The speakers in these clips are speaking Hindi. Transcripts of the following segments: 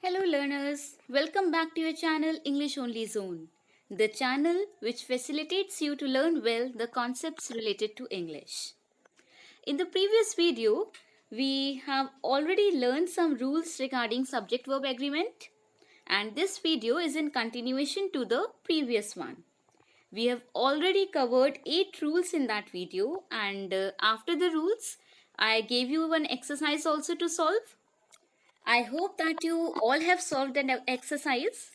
Hello learners, welcome back to your channel English Only Zone, the channel which facilitates you to learn well the concepts related to English. In the previous video, we have already learned some rules regarding subject-verb agreement, and this video is in continuation to the previous one. We have already covered 8 rules in that video, and after the rules, I gave you one exercise also to solve. I hope that you all have solved the exercise.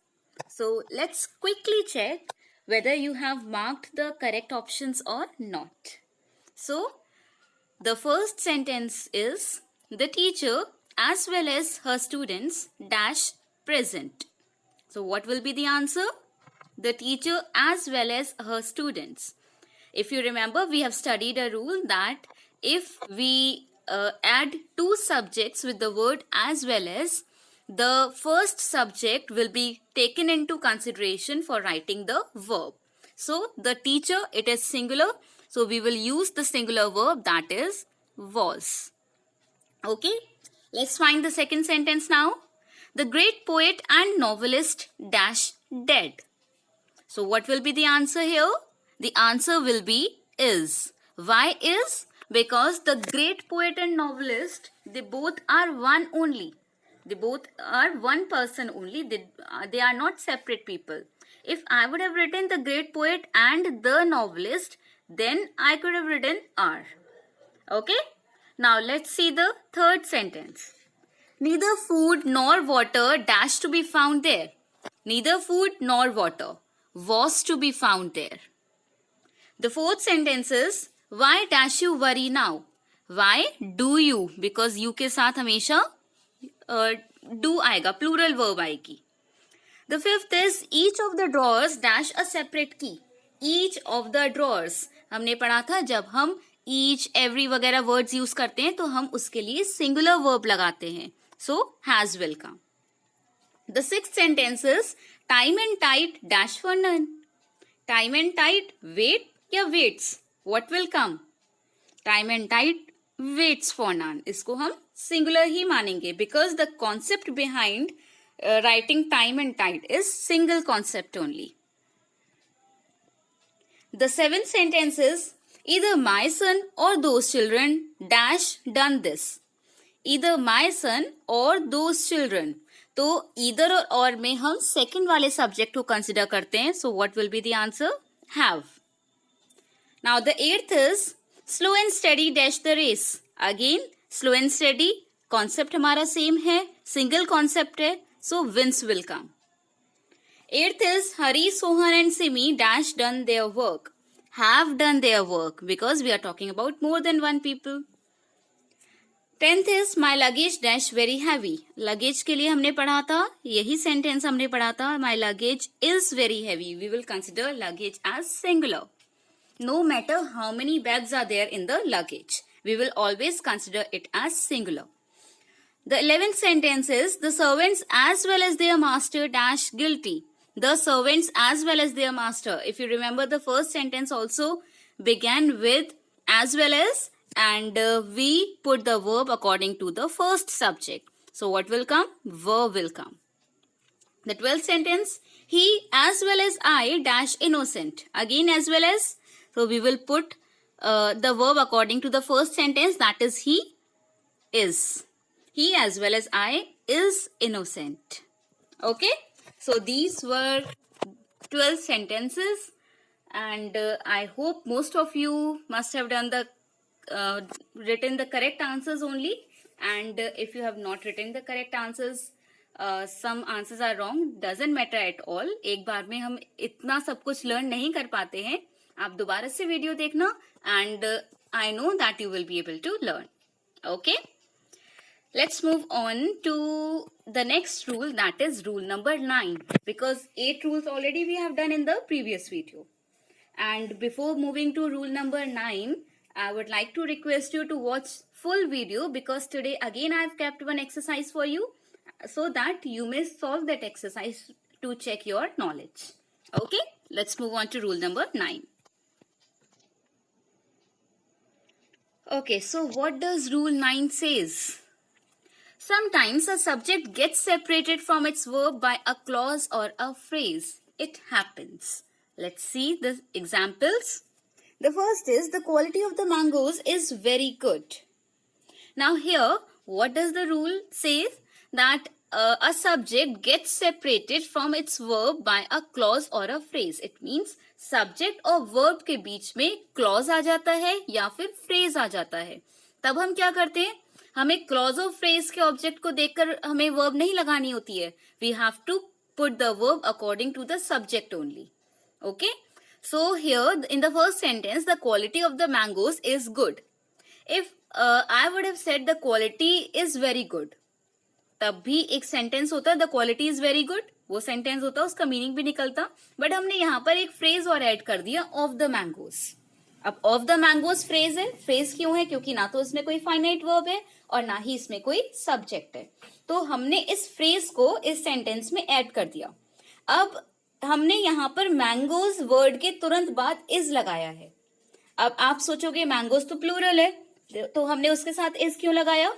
So let's quickly check whether you have marked the correct options or not. So the first sentence is the teacher as well as her students dash present. So what will be the answer? The teacher as well as her students. If you remember, we have studied a rule that if we add two subjects with the word as well as, the first subject will be taken into consideration for writing the verb. So the teacher, it is singular, so we will use the singular verb, that is was. Okay, let's find the second sentence now. The great poet and novelist dash dead. So what will be the answer here? The answer will be is. Why is? Because the great poet and novelist, they both are one only. They both are one person only. They are not separate people. If I would have written the great poet and the novelist, then I could have written are. Okay? Now let's see the third sentence. Neither food nor water dash to be found there. Neither food nor water was to be found there. The fourth sentence is, why dash you worry now? Why do you? Because you के साथ हमेशा do आएगा, plural verb आएगी. The fifth is, each of the drawers dash a separate key. Each of the drawers. हमने पढ़ा था जब हम each, every वगैरह words use करते हैं तो हम उसके लिए singular verb लगाते हैं. So, has will come. The sixth sentence is, time and tide dash for none. Time and tide, wait या waits. What will come? Time and tide waits for none. इसको हम singular ही मानेंगे because the concept behind writing time and tide is single concept only. The seventh sentence is, either my son or those children dash done this. Either my son or those children. तो either और में हम second वाले subject को consider करते हैं. So what will be the answer? Have. Now the eighth is, slow and steady dash the race. Again, slow and steady concept हमारा same है, single concept है, so wins will come. Eighth is, Hari, Sohan and Simi dash done their work. Have done their work because we are talking about more than one people. 10th is, my luggage dash very heavy. Luggage के लिए हमने पढ़ा था, यही sentence हमने पढ़ा था, my luggage is very heavy. We will consider luggage as singular. No matter how many bags are there in the luggage, we will always consider it as singular. The 11th sentence is, the servants as well as their master dash guilty. The servants as well as their master. If you remember, the first sentence also began with as well as, and we put the verb according to the first subject. So what will come? Verb will come. The 12th sentence, he as well as I dash innocent. Again as well as, so we will put the verb according to the first sentence, that is he is. He as well as I is innocent. Okay? So these were 12 sentences, and I hope most of you must have done the written the correct answers only. And if you have not written the correct answers, some answers are wrong, doesn't matter at all. एक बार में हम इतना सब कुछ learn नहीं कर पाते हैं. आप दोबारा से वीडियो देखना, and I know that you will be able to learn. Okay? Let's move on to the next rule, that is rule number 9, because 8 rules already we have done in the previous video. And before moving to rule number 9, I would like to request you to watch full video, because today again I have kept one exercise for you so that you may solve that exercise to check your knowledge. Okay, let's move on to rule number 9. Okay, so what does rule 9 says? Sometimes a subject gets separated from its verb by a clause or a phrase. It happens. Let's see the examples. The first is the quality of the mangoes is very good. Now here, what does the rule say? That a subject gets separated from its verb by a clause or a phrase. It means subject और verb के बीच में clause आ जाता है या फिर phrase आ जाता है. तब हम क्या करते हैं? हमें clause और phrase के object को देखकर हमें verb नहीं लगानी होती है. We have to put the verb according to the subject only. Okay? So here in the first sentence, the quality of the mangoes is good. If I would have said the quality is very good, तब भी एक सेंटेंस होता है the quality is very good, वो सेंटेंस होता है, उसका मीनिंग भी निकलता. बट हमने यहाँ पर एक फ्रेज और ऐड कर दिया of the mangoes. अब of the mangoes फ्रेज है. फ्रेज क्यों है? क्योंकि ना तो इसमें कोई फाइनाइट वर्ब है और ना ही इसमें कोई सब्जेक्ट है. तो हमने इस फ्रेज को इस सेंटेंस में ऐड कर दिया. अब हमने यहाँ पर मैंगोज वर्ड के तुरंत बाद इज लगाया है. अब आप सोचोगे मैंगोज तो प्लूरल है, तो हमने उसके साथ इज क्यों लगाया?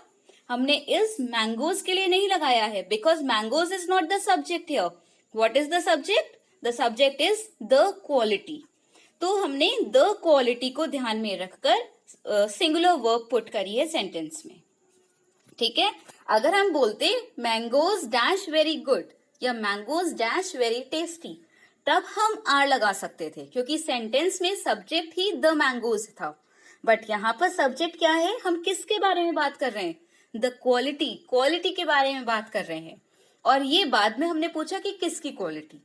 हमने इज मैंगोज के लिए नहीं लगाया है, because mangoes is not the subject here. What is the subject? The subject is the quality. तो हमने द क्वालिटी को ध्यान में रखकर सिंगुलर वर्ब पुट करी है सेंटेंस में. ठीक है. अगर हम बोलते मैंगोज डैश वेरी गुड या मैंगोज डैश वेरी टेस्टी, तब हम आर लगा सकते थे क्योंकि सेंटेंस में सब्जेक्ट ही द मैंगोज था. बट यहाँ पर सब्जेक्ट क्या है? हम किसके बारे में बात कर रहे हैं? The quality. क्वालिटी के बारे में बात कर रहे हैं. और ये बाद में हमने पूछा कि किसकी क्वालिटी,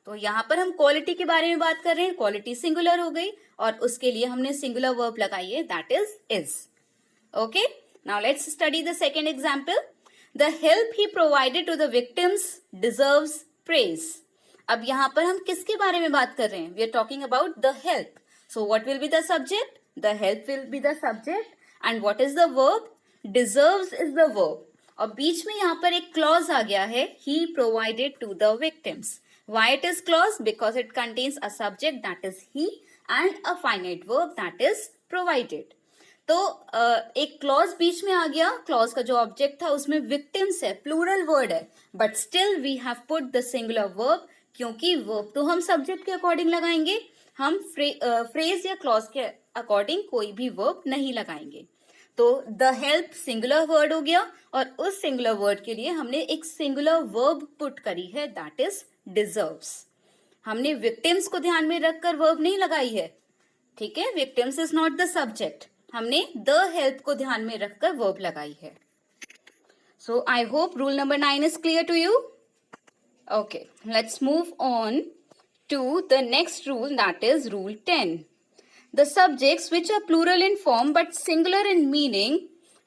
तो यहाँ पर हम क्वालिटी के बारे में बात कर रहे हैं. क्वालिटी सिंगुलर हो गई और उसके लिए हमने सिंगुलर वर्ब लगाई है, that is. Okay. Now let's study the second example. The help he provided to the victims deserves praise. अब यहाँ पर हम किसके बारे में बात कर रहे हैं? We are talking about the help. So what will be the subject? The help will be the subject. And what is the verb? Deserves is the verb. और बीच में यहाँ पर एक क्लॉज आ गया है, ही provided to the victims. Why it is clause? Because it contains a subject, that is he, and a finite verb, that is provided. तो एक क्लॉज बीच में आ गया. क्लॉज का जो ऑब्जेक्ट था उसमें विक्टिम्स है, प्लूरल वर्ड है, but still we have put the singular verb, क्योंकि वर्ब तो हम सब्जेक्ट के अकॉर्डिंग लगाएंगे, हम फ्रेज या क्लॉज के अकॉर्डिंग कोई भी वर्ब नहीं लगाएंगे. तो द हेल्प सिंगुलर वर्ड हो गया और उस सिंगुलर वर्ड के लिए हमने एक सिंगुलर वर्ब पुट करी है, दैट इज डिजर्व्स. हमने विक्टिम्स को ध्यान में रखकर वर्ब नहीं लगाई है. ठीक है. Victims is not the subject. हमने द हेल्प को ध्यान में रखकर वर्ब लगाई है. So I hope rule number 9 is clear to you. Okay, let's move on to the next rule, that is rule 10. The subjects which are plural in form but singular in meaning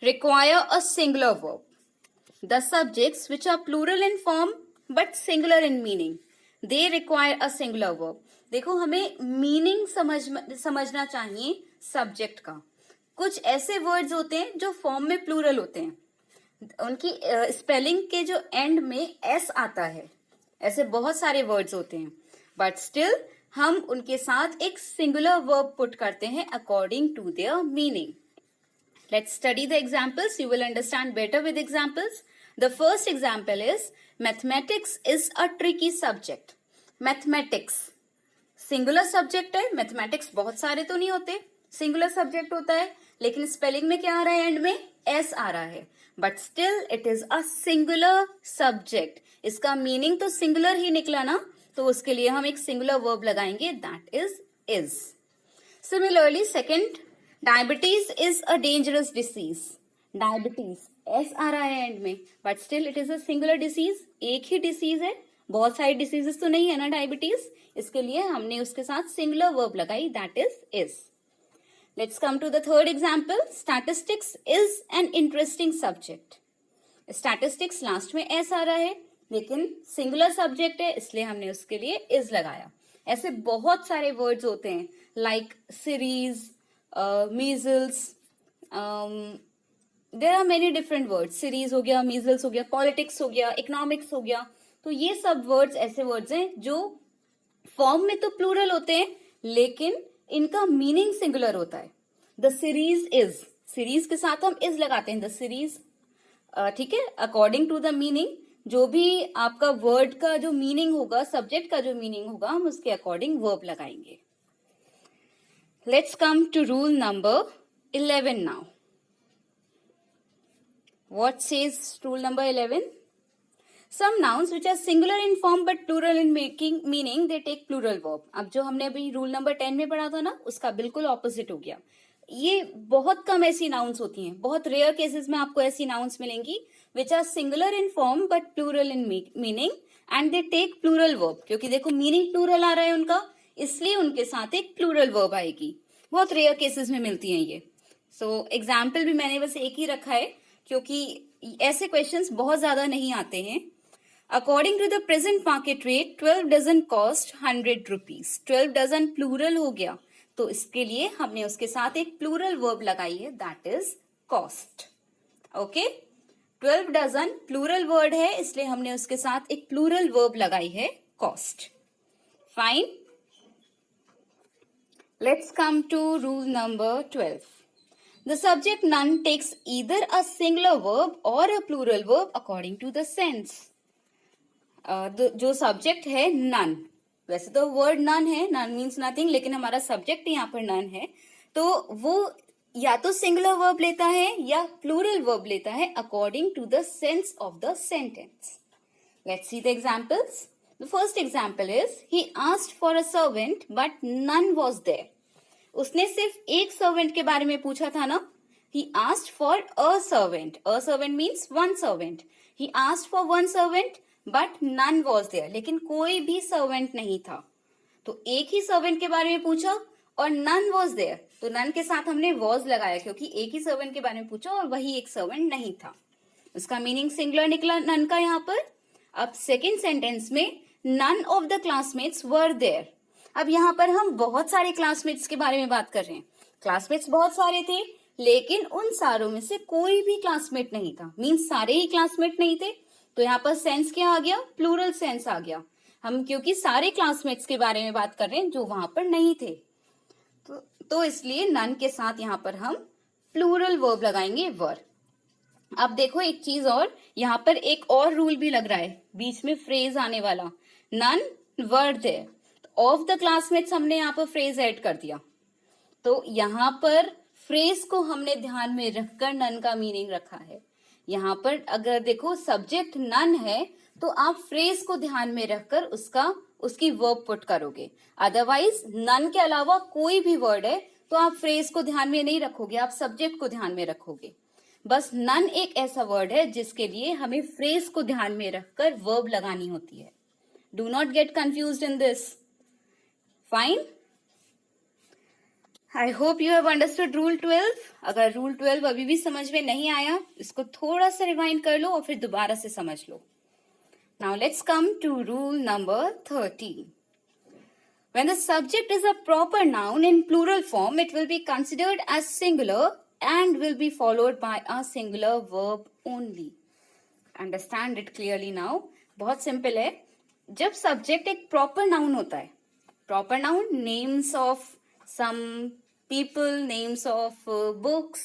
require a singular verb. The subjects which are plural in form but singular in meaning, they require a singular verb. देखो, हमें मीनिंग समझना चाहिए सब्जेक्ट का. कुछ ऐसे वर्ड्स होते हैं जो फॉर्म में प्लूरल होते हैं, उनकी स्पेलिंग के जो एंड में एस आता है. ऐसे बहुत सारे वर्ड्स होते हैं, बट स्टिल हम उनके साथ एक सिंगुलर वर्ब पुट करते हैं according to their meaning. Let's study the examples. You will understand better with examples. The first example is mathematics is a tricky subject. Mathematics singular subject है. मैथमेटिक्स बहुत सारे तो नहीं होते, सिंगुलर सब्जेक्ट होता है, लेकिन स्पेलिंग में क्या आ रहा है? एंड में एस आ रहा है, but still it is a singular subject. इसका मीनिंग तो सिंगुलर ही निकला ना, तो उसके लिए हम एक सिंगुलर वर्ब लगाएंगे, that is. Similarly second, diabetes is a dangerous disease. Diabetes S आ रहा है एंड में, but still it is a singular disease. एक ही डिसीज है, बहुत सारी डिसीजेस तो नहीं है ना डायबिटीज. इसके लिए हमने उसके साथ सिंगुलर वर्ब लगाई, that is. Let's come to the third example. Statistics is an interesting subject. Statistics last में एस आ रहा है, लेकिन सिंगुलर सब्जेक्ट है, इसलिए हमने उसके लिए इज लगाया. ऐसे बहुत सारे वर्ड्स होते हैं, like series, measles, there are many different words. Series हो गया, मीजल्स हो गया, पॉलिटिक्स हो गया, इकोनॉमिक्स हो गया. तो ये सब वर्ड्स ऐसे वर्ड्स हैं जो फॉर्म में तो प्लूरल होते हैं, लेकिन इनका मीनिंग सिंगुलर होता है. द सीरीज इज, सीरीज के साथ हम इज लगाते हैं. द सीरीज ठीक है, अकॉर्डिंग टू द मीनिंग, जो भी आपका वर्ड का जो मीनिंग होगा, सब्जेक्ट का जो मीनिंग होगा, हम उसके अकॉर्डिंग वर्ब लगाएंगे. Let's come to rule number 11 now. What says rule number 11? Some nouns which are singular in form but plural in meaning, they take plural verb. अब जो हमने अभी रूल नंबर 10 में पढ़ा था ना, उसका बिल्कुल ऑपोजिट हो गया. ये बहुत कम ऐसी नाउन्स होती हैं, बहुत रेयर केसेस में आपको ऐसी नाउन्स मिलेंगी which are singular in form but plural in meaning and they take plural verb. क्योंकि देखो मीनिंग प्लूरल आ रहा है उनका, इसलिए उनके साथ एक प्लूरल वर्ब आएगी. बहुत रेयर केसेस में मिलती हैं ये. सो एग्जाम्पल भी मैंने बस एक ही रखा है क्योंकि ऐसे क्वेश्चंस बहुत ज्यादा नहीं आते हैं. According to the present market rate 12 dozen cost 100 rupees. 12 dozen plural हो गया, तो इसके लिए हमने उसके साथ एक प्लूरल वर्ब लगाई है, that is cost. Okay, 12 dozen plural word है, इसलिए हमने उसके साथ एक प्लूरल वर्ब लगाई है, cost. Fine. Let's come to rule number 12. The subject none takes either a singular verb or a plural verb according to the sense. जो सब्जेक्ट है none, वैसे तो वर्ड none है, none means nothing, लेकिन हमारा सब्जेक्ट यहाँ पर none है, तो वो या तो सिंगुलर वर्ब लेता है या प्लूरल वर्ब लेता है according to the sense of the sentence. Let's see the examples. The first example is he asked for a servant but none was there. उसने सिर्फ एक सर्वेंट के बारे में पूछा था ना. He asked for a servant. A servant means one servant. He asked for one servant, but none was there. लेकिन कोई भी servant नहीं था. तो एक ही servant के बारे में पूछा और none was there. तो none के साथ हमने was लगाया क्योंकि एक ही servant के बारे में पूछा और वही एक servant नहीं था. उसका मीनिंग सिंगुलर निकला none का यहाँ पर. अब सेकेंड सेंटेंस में none of the classmates were there. अब यहाँ पर हम बहुत सारे क्लासमेट्स के बारे में बात कर रहे हैं. क्लासमेट्स बहुत सारे थे, लेकिन उन सारों में से कोई भी क्लासमेट नहीं था. मीन्स सारे ही क्लासमेट नहीं थे, तो यहाँ पर सेंस क्या आ गया, प्लूरल सेंस आ गया. हम क्योंकि सारे क्लासमेट्स के बारे में बात कर रहे हैं जो वहां पर नहीं थे, तो इसलिए नन के साथ यहाँ पर हम प्लूरल वर्ब लगाएंगे, वर. अब देखो एक चीज और, यहाँ पर एक और रूल भी लग रहा है, बीच में फ्रेज आने वाला. None were there, of the classmates हमने यहाँ पर फ्रेज ऐड कर दिया. तो यहाँ पर फ्रेज को हमने ध्यान में रखकर नन का मीनिंग रखा है. यहाँ पर अगर देखो सब्जेक्ट नन है तो आप फ्रेज को ध्यान में रखकर उसकी वर्ब पुट करोगे. अदरवाइज नन के अलावा कोई भी वर्ड है तो आप फ्रेज को ध्यान में नहीं रखोगे, आप सब्जेक्ट को ध्यान में रखोगे. बस नन एक ऐसा वर्ड है जिसके लिए हमें फ्रेज को ध्यान में रखकर वर्ब लगानी होती है. Do not gate confused in this. Fine. I hope you have understood rule 12. अगर रूल 12 अभी भी समझ में नहीं आया, इसको थोड़ा सा रिवाइंड कर लो और फिर दोबारा से समझ लो. Now let's come to rule number 13. When the subject is a proper noun in plural form, it will be considered as singular and will be followed by a singular verb only. Understand it clearly now. बहुत सिंपल है. जब सब्जेक्ट एक प्रॉपर नाउन होता है, proper noun names of some people, names of books,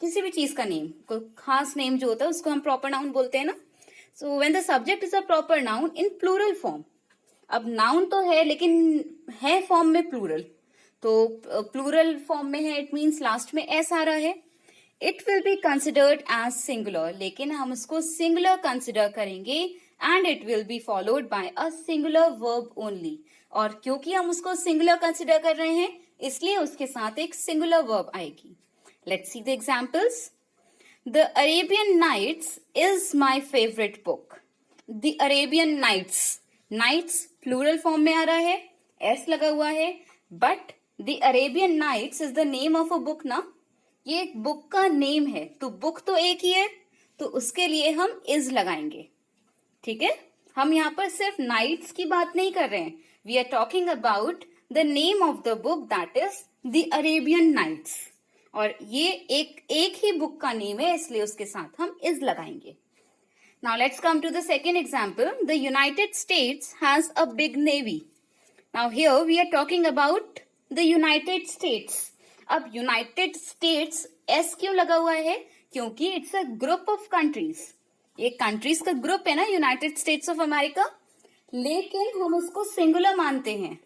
किसी भी चीज का नेम, कोई खास नेम जो होता है उसको हम प्रॉपर नाउन बोलते हैं ना. So when the subject is a proper noun in plural form. अब नाउन तो है लेकिन है फॉर्म में प्लूरल, तो प्लूरल फॉर्म में है, इट मीन्स लास्ट में एस आ रहा है. It will be considered as singular, लेकिन हम उसको सिंगुलर कंसिडर करेंगे and it will be followed by a singular verb only. और क्योंकि हम उसको सिंगुलर कंसिडर कर रहे हैं इसलिए उसके साथ एक सिंगुलर वर्ब आएगी. Let's see the examples. The Arabian Nights is my favourite book. The Arabian Nights, nights plural form में आ रहा है, एस लगा हुआ है, but the Arabian Nights is the name of a book ना. ये एक बुक का नेम है, तो बुक तो एक ही है, तो उसके लिए हम इज लगाएंगे. ठीक है, हम यहाँ पर सिर्फ नाइट्स की बात नहीं कर रहे हैं. We are talking about the name of the book, that is the Arabian Nights. और ये एक ही बुक का नेम है, इसलिए उसके साथ हम इज लगाएंगे. Now let's come to the second example. The United States has a big navy. Now here we are talking about the United States. अब United States S क्यों लगा हुआ है? क्योंकि it's a group of countries, ये कंट्रीज का ग्रुप है ना, यूनाइटेड स्टेट्स ऑफ अमेरिका, लेकिन हम उसको सिंगुलर मानते हैं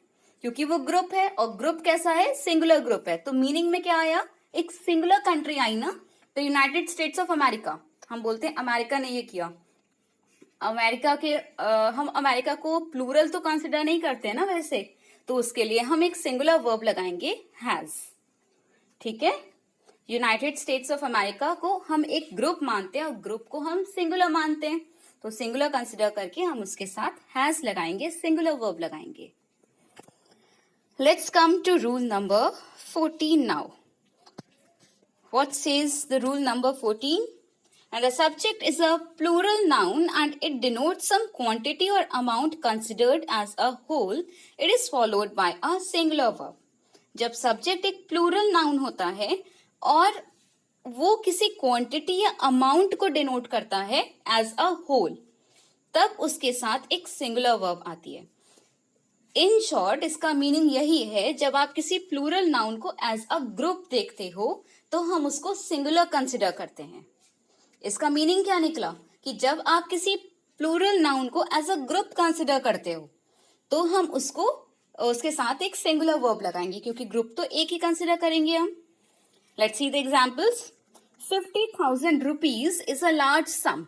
क्योंकि वो ग्रुप है, और ग्रुप कैसा है, सिंगुलर ग्रुप है। तो मीनिंग में क्या आया, एक सिंगुलर कंट्री आई ना, तो यूनाइटेड स्टेट्स ऑफ अमेरिका, हम बोलते हैं अमेरिका ने ये किया। अमेरिका के हम अमेरिका को प्लूरल तो कंसिडर नहीं करते हैं ना वैसे, तो उसके लिए हम एक सिंगुलर वर्ब लगाएंगे हैज। ठीक है, यूनाइटेड स्टेट्स ऑफ अमेरिका को हम एक ग्रुप मानते हैं और ग्रुप को हम सिंगुलर मानते हैं, तो सिंगुलर कंसिडर करके हम उसके साथ हैज लगाएंगे, सिंगुलर वर्ब लगाएंगे। Let's come to rule number 14 now. What says the rule number 14? And the subject is a plural noun and it denotes some quantity or amount considered as a whole. It is followed by a singular verb. जब सब्जेक्ट एक प्लूरल नाउन होता है और वो किसी क्वांटिटी या अमाउंट को डिनोट करता है एज अ होल, तब उसके साथ एक सिंगुलर वर्ब आती है। इन शॉर्ट इसका मीनिंग यही है, जब आप किसी प्लूरल नाउन को एज अ ग्रुप देखते हो तो हम उसको सिंगुलर कंसिडर करते हैं। इसका मीनिंग क्या निकला कि जब आप किसी प्लूरल नाउन को एज अ ग्रुप कंसिडर करते हो तो हम उसको उसके साथ एक सिंगुलर वर्ब लगाएंगे, क्योंकि ग्रुप तो एक ही कंसिडर करेंगे हम। Let's see the examples. 50,000 rupees is a large सम।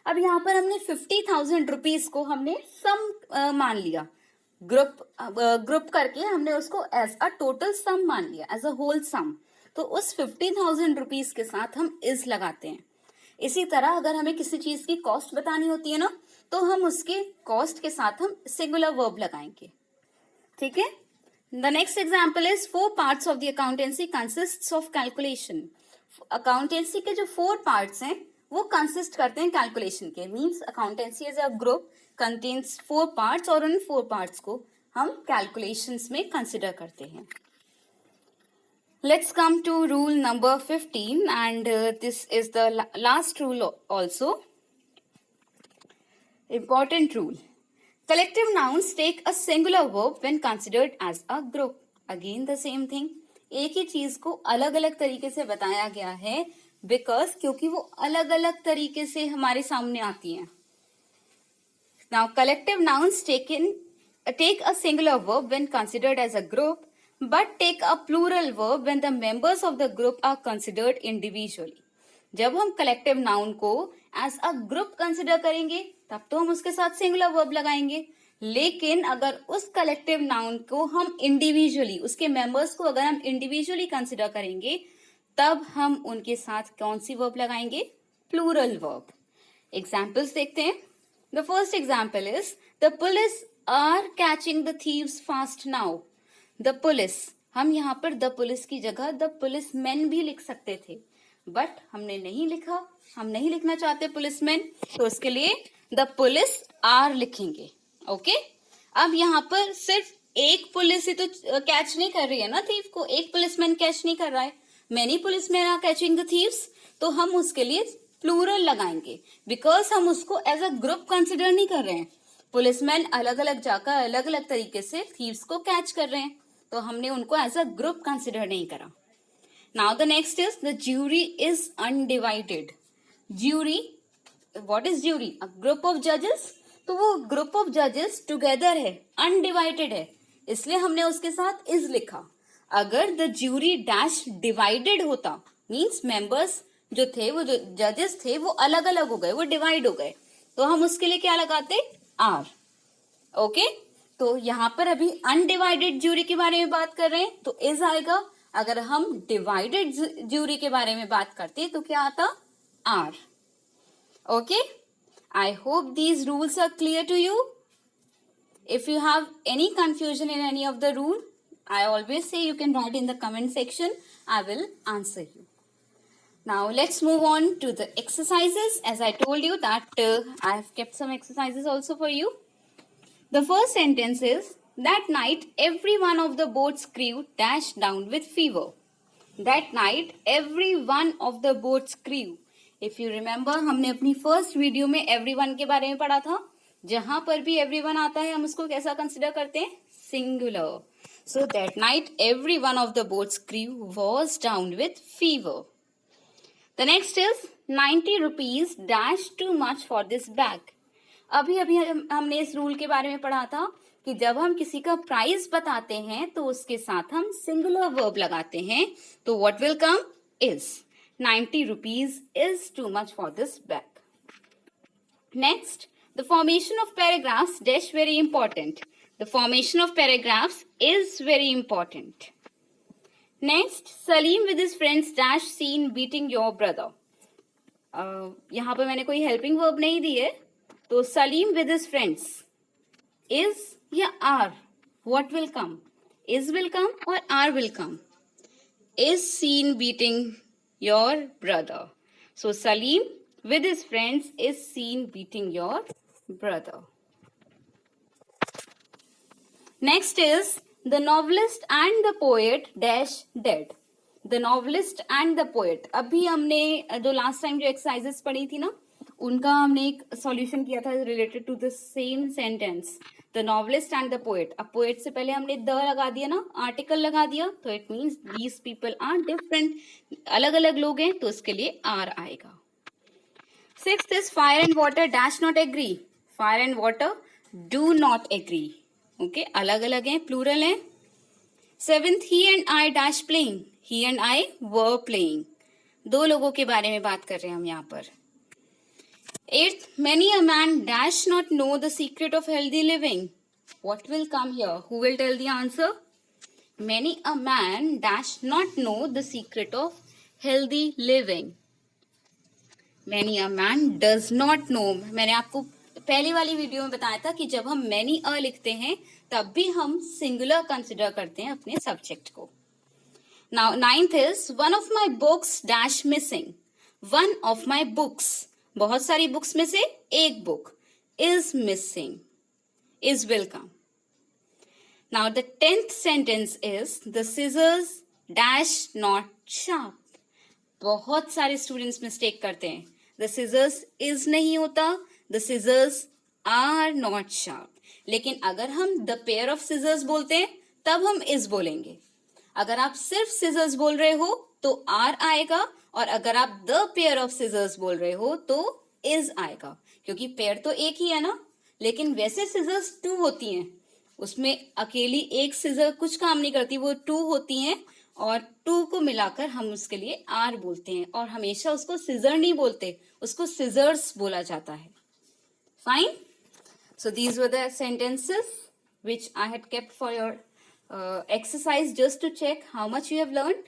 अब यहाँ पर हमने 50,000 रुपीज को हमने सम मान लिया, ग्रुप करके हमने उसको एज अ टोटल सम मान लिया, एज अ होल सम। तो उस 50,000 रुपीज के साथ हम इज लगाते हैं। इसी तरह अगर हमें किसी चीज की कॉस्ट बतानी होती है ना, तो हम उसके कॉस्ट के साथ हम सिंगुलर वर्ब लगाएंगे। ठीक है, the next example is 4 parts of the accountancy consists of calculation. Accountancy के जो 4 पार्ट्स हैं वो कंसिस्ट करते हैं कैलकुलेशन के। Means accountancy as a group contains 4 parts और उन 4 पार्ट्स को हम कैलकुलेशंस में कंसिडर करते हैं। Let's come to rule number 15, and this is the last rule also. Important rule. Collective nouns take a singular verb when considered as a group. Again the same thing. एक ही चीज को अलग अलग तरीके से बताया गया है बिकॉज क्योंकि वो अलग अलग तरीके से हमारे सामने आती हैं। Now collective nouns take a singular verb when considered as a group, but take a plural verb when the members of the group are considered individually. जब हम कलेक्टिव नाउन को एज अ ग्रुप कंसिडर करेंगे तब तो हम उसके साथ सिंगुलर वर्ब लगाएंगे, लेकिन अगर उस कलेक्टिव नाउन को हम इंडिविजुअली, उसके मेंबर्स को अगर हम इंडिविजुअली कंसिडर करेंगे तब हम उनके साथ कौन सी वर्ब लगाएंगे, प्लूरल वर्ब। एग्जाम्पल्स देखते हैं। The first example is the police are catching the thieves fast now. The police, हम यहाँ पर द पुलिस की जगह द पुलिस मैन भी लिख सकते थे, बट हमने नहीं लिखा, हम नहीं लिखना चाहते पुलिस मैन, तो उसके लिए द पुलिस आर लिखेंगे। ओके, अब यहाँ पर सिर्फ एक पुलिस ही तो कैच नहीं कर रही है ना थीव को, एक पुलिसमैन कैच नहीं कर रहा है, many policeman are catching the thieves, तो हम उसके लिए प्लूरल लगाएंगे बिकॉज हम उसको एज अ ग्रुप कंसिडर नहीं कर रहे हैं। पुलिसमैन अलग अलग जाकर अलग अलग तरीके से थीव्स को कैच कर रहे हैं, तो हमने उनको एज अ ग्रुप कंसिडर नहीं करा। Now the next is the jury is undivided. Jury, what is jury? A group of जजेस, तो वो ग्रुप ऑफ जजेस टुगेदर है, अनडिवाइडेड है, इसलिए हमने उसके साथ इज लिखा। अगर द ज्यूरी डैश डिवाइडेड होता, मीन्स मेंबर्स जो थे, वो जो जजेस थे वो अलग अलग हो गए, वो डिवाइड हो गए, तो हम उसके लिए क्या लगाते, आर। ओके, तो यहाँ पर अभी अनडिवाइडेड ज्यूरी के बारे में बात कर रहे हैं तो इज आएगा। अगर हम डिवाइडेड ज्यूरी के बारे में बात करते तो क्या आता, are. Okay, I hope these rules are clear to you. If you have any confusion in any of the rule, I always say you can write in the comment section. I will answer you. Now let's move on to the exercises. As I told you that I have kept some exercises also for you. The first sentence is, that night every one of the boat's crew dashed down with fever. That night every one of the boat's crew. If you remember, हमने अपनी first video में everyone के बारे में पढ़ा था। जहां पर भी everyone आता है हम उसको कैसा consider करते हैं, singular. So that night every one of the boat's crew was down with fever. The next is 90 rupees dash too much for this bag. अभी अभी हमने इस रूल के बारे में पढ़ा था कि जब हम किसी का प्राइस बताते हैं तो उसके साथ हम सिंगुलर वर्ब लगाते हैं, तो what will come is. 90 rupees is too much for this bag. Next, the formation of paragraphs dash very important. The formation of paragraphs is very important. Next, Salim with his friends dash seen beating your brother. यहाँ पर मैंने कोई हेल्पिंग वर्ब नहीं दी है, तो Salim with his friends is या are, what will come? Is will come और are will come. Is seen beating your brother. So Salim with his friends is seen beating your brother. Next is the novelist and the poet dash dead. The novelist and the poet. अभी हमने जो लास्ट टाइम जो एक्सरसाइजेस पढ़ी थी ना, उनका हमने एक सॉल्यूशन किया था related to the same sentence. The novelist and the poet. अब पोएट से पहले हमने द लगा दिया ना, आर्टिकल लगा दिया, तो it means these people are different, अलग अलग लोग हैं, तो उसके लिए आर आएगा. Sixth is fire and water dash not agree. Fire and water do not agree. Okay, अलग अलग हैं, plural हैं. Seventh, he and I dash playing. He and I were playing. दो लोगों के बारे में बात कर रहे हैं हम यहाँ पर. Eighth, many a man dash not know the secret of healthy living. What will come here? Who will tell the answer? Many a man dash not know the secret of healthy living. Many a man does not know. मैंने आपको पहली वाली वीडियो में बताया था कि जब हम many a लिखते हैं तब भी हम सिंगुलर कंसिडर करते हैं अपने सब्जेक्ट को. Now ninth is one of my books dash missing. One of my books, बहुत सारी बुक्स में से एक book is missing. Is will come. Now the 10th sentence is the scissors dash not sharp. बहुत सारे स्टूडेंट्स मिस्टेक करते हैं. The scissors is नहीं होता, the scissors are not sharp. लेकिन अगर हम the pair of scissors बोलते हैं तब हम is बोलेंगे. अगर आप सिर्फ scissors बोल रहे हो तो are आएगा, और अगर आप the pair of scissors बोल रहे हो तो is आएगा, क्योंकि pair तो एक ही है ना. लेकिन वैसे scissors 2 होती हैं, उसमें अकेली एक scissor कुछ काम नहीं करती, वो 2 होती हैं, और 2 को मिलाकर हम उसके लिए आर बोलते हैं, और हमेशा उसको सिजर नहीं बोलते, उसको सिजर्स बोला जाता है. Fine. So these were the sentences which I had kept for your exercise just to check how much you have learn.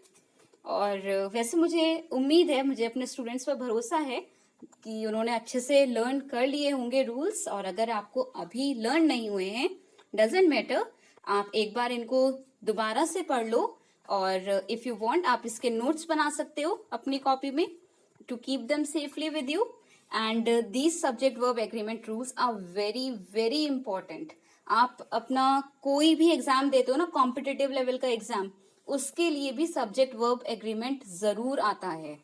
और वैसे मुझे उम्मीद है, मुझे अपने स्टूडेंट्स पर भरोसा है कि उन्होंने अच्छे से लर्न कर लिए होंगे रूल्स. और अगर आपको अभी लर्न नहीं हुए हैं, डजेंट मैटर, आप एक बार इनको दोबारा से पढ़ लो, और इफ यू वांट आप इसके नोट्स बना सकते हो अपनी कॉपी में to keep them safely with you. And these subject verb agreement rules are very very important. आप अपना कोई भी एग्जाम देते हो ना, कॉम्पिटिटिव लेवल का एग्जाम, उसके लिए भी सब्जेक्ट वर्ब एग्रीमेंट जरूर आता है.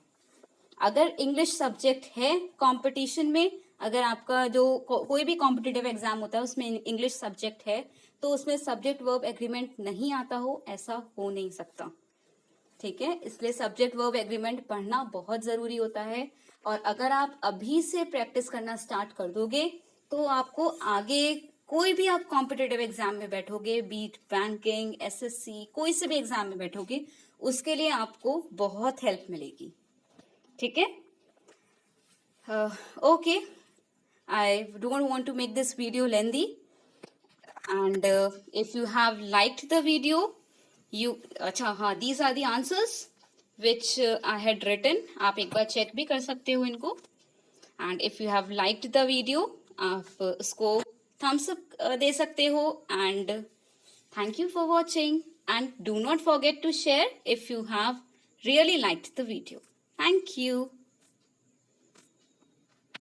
अगर इंग्लिश सब्जेक्ट है कंपटीशन में, अगर आपका जो कोई भी कॉम्पिटिटिव एग्जाम होता है उसमें इंग्लिश सब्जेक्ट है, तो उसमें सब्जेक्ट वर्ब एग्रीमेंट नहीं आता हो, ऐसा हो नहीं सकता. ठीक है, इसलिए सब्जेक्ट वर्ब एग्रीमेंट पढ़ना बहुत जरूरी होता है. और अगर आप अभी से प्रैक्टिस करना स्टार्ट कर दोगे तो आपको आगे कोई भी आप कॉम्पिटिटिव एग्जाम में बैठोगे, बीट बैंकिंग, एसएससी, कोई से भी एग्जाम में बैठोगे, उसके लिए आपको बहुत हेल्प मिलेगी. ठीक है, okay. I don't want to make this video lengthy, and if you have liked the video, अच्छा हाँ, these are the answers which I had written. आप एक बार चेक भी कर सकते हो इनको. And if you have liked the video, आप उसको thumbs up दे सकते हो. And thank you for watching, and do not forget to share if you have really liked the video. Thank you.